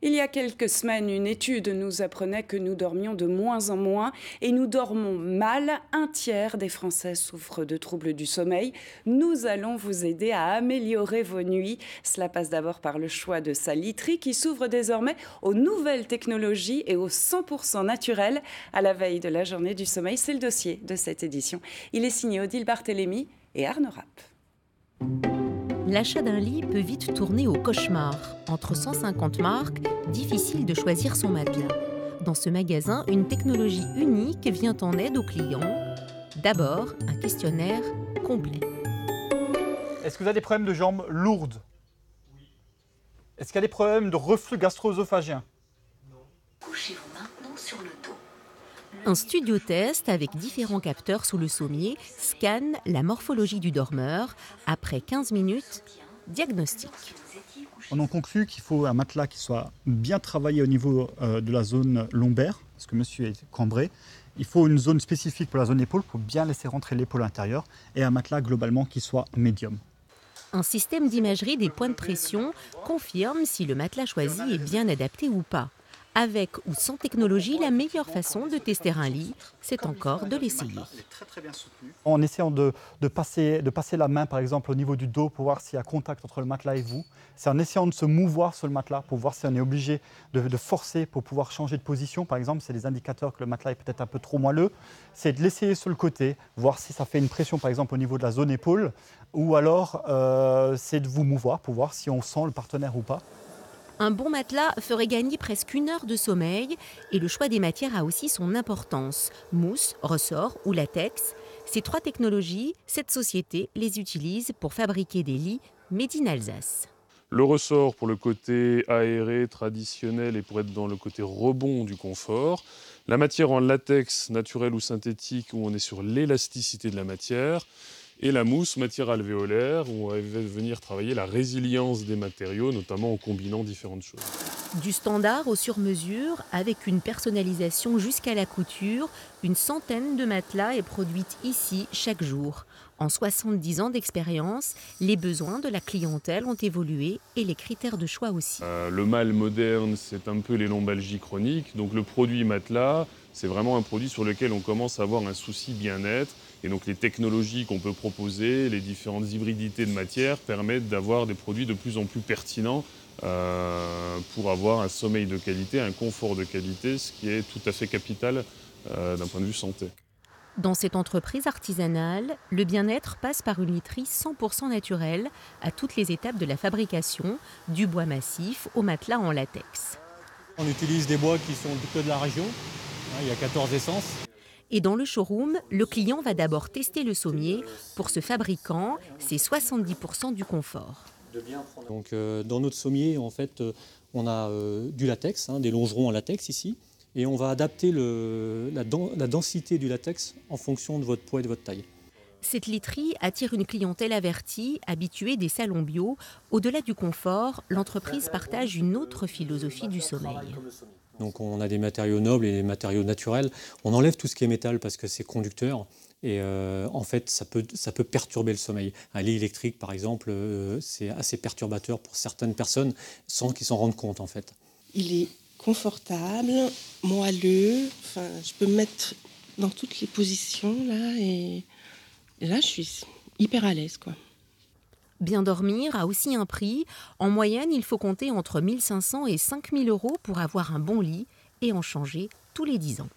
Il y a quelques semaines, une étude nous apprenait que nous dormions de moins en moins et nous dormons mal. Un tiers des Français souffrent de troubles du sommeil. Nous allons vous aider à améliorer vos nuits. Cela passe d'abord par le choix de sa literie qui s'ouvre désormais aux nouvelles technologies et au 100% naturel. À la veille de la journée du sommeil, c'est le dossier de cette édition. Il est signé Odile Barthélémy et Arnaud Rapp. L'achat d'un lit peut vite tourner au cauchemar. Entre 150 marques, difficile de choisir son matelas. Dans ce magasin, une technologie unique vient en aide aux clients. D'abord, un questionnaire complet. Est-ce que vous avez des problèmes de jambes lourdes? Oui. Est-ce qu'il y a des problèmes de reflux gastro-œsophagien? Non. Couchez-vous maintenant sur le dos. Un studio-test avec différents capteurs sous le sommier scanne la morphologie du dormeur. Après 15 minutes, diagnostic. On en conclut qu'il faut un matelas qui soit bien travaillé au niveau de la zone lombaire, parce que monsieur est cambré. Il faut une zone spécifique pour la zone épaule pour bien laisser rentrer l'épaule intérieure et un matelas globalement qui soit médium. Un système d'imagerie des points de pression confirme si le matelas choisi est bien adapté ou pas. Avec ou sans technologie, la meilleure façon de tester un lit, c'est encore de l'essayer. En essayant de passer la main par exemple au niveau du dos pour voir s'il y a contact entre le matelas et vous. C'est en essayant de se mouvoir sur le matelas pour voir si on est obligé de forcer pour pouvoir changer de position. Par exemple, c'est des indicateurs que le matelas est peut-être un peu trop moelleux. C'est de l'essayer sur le côté, voir si ça fait une pression par exemple au niveau de la zone épaule. Ou alors c'est de vous mouvoir pour voir si on sent le partenaire ou pas. Un bon matelas ferait gagner presque 1 heure de sommeil et le choix des matières a aussi son importance. Mousse, ressort ou latex. Ces 3 technologies, cette société les utilise pour fabriquer des lits made in Alsace. Le ressort pour le côté aéré, traditionnel et pour être dans le côté rebond du confort. La matière en latex, naturel ou synthétique, où on est sur l'élasticité de la matière. Et la mousse, matière alvéolaire, où on va venir travailler la résilience des matériaux, notamment en combinant différentes choses. Du standard au sur-mesure, avec une personnalisation jusqu'à la couture, une centaine de matelas est produite ici chaque jour. En 70 ans d'expérience, les besoins de la clientèle ont évolué et les critères de choix aussi. Le mal moderne, c'est un peu les lombalgies chroniques. Donc le produit matelas, c'est vraiment un produit sur lequel on commence à avoir un souci bien-être. Et donc les technologies qu'on peut proposer, les différentes hybridités de matières permettent d'avoir des produits de plus en plus pertinents pour avoir un sommeil de qualité, un confort de qualité, ce qui est tout à fait capital d'un point de vue santé. Dans cette entreprise artisanale, le bien-être passe par une literie 100% naturelle à toutes les étapes de la fabrication, du bois massif au matelas en latex. On utilise des bois qui sont plutôt de la région, il y a 14 essences. Et dans le showroom, le client va d'abord tester le sommier. Pour ce fabricant, c'est 70% du confort. Donc, dans notre sommier, en fait, on a du latex, des longerons en latex ici. Et on va adapter la densité du latex en fonction de votre poids et de votre taille. Cette literie attire une clientèle avertie, habituée des salons bio. Au-delà du confort, l'entreprise partage une autre philosophie du sommeil. Donc on a des matériaux nobles et des matériaux naturels. On enlève tout ce qui est métal parce que c'est conducteur. Et en fait, ça peut perturber le sommeil. Un lit électrique, par exemple, c'est assez perturbateur pour certaines personnes sans qu'ils s'en rendent compte, en fait. Il est confortable, moelleux. Enfin, je peux me mettre dans toutes les positions là et là, je suis hyper à l'aise, quoi. Bien dormir a aussi un prix. En moyenne, il faut compter entre 1 500 et 5 000 € pour avoir un bon lit et en changer tous les 10 ans.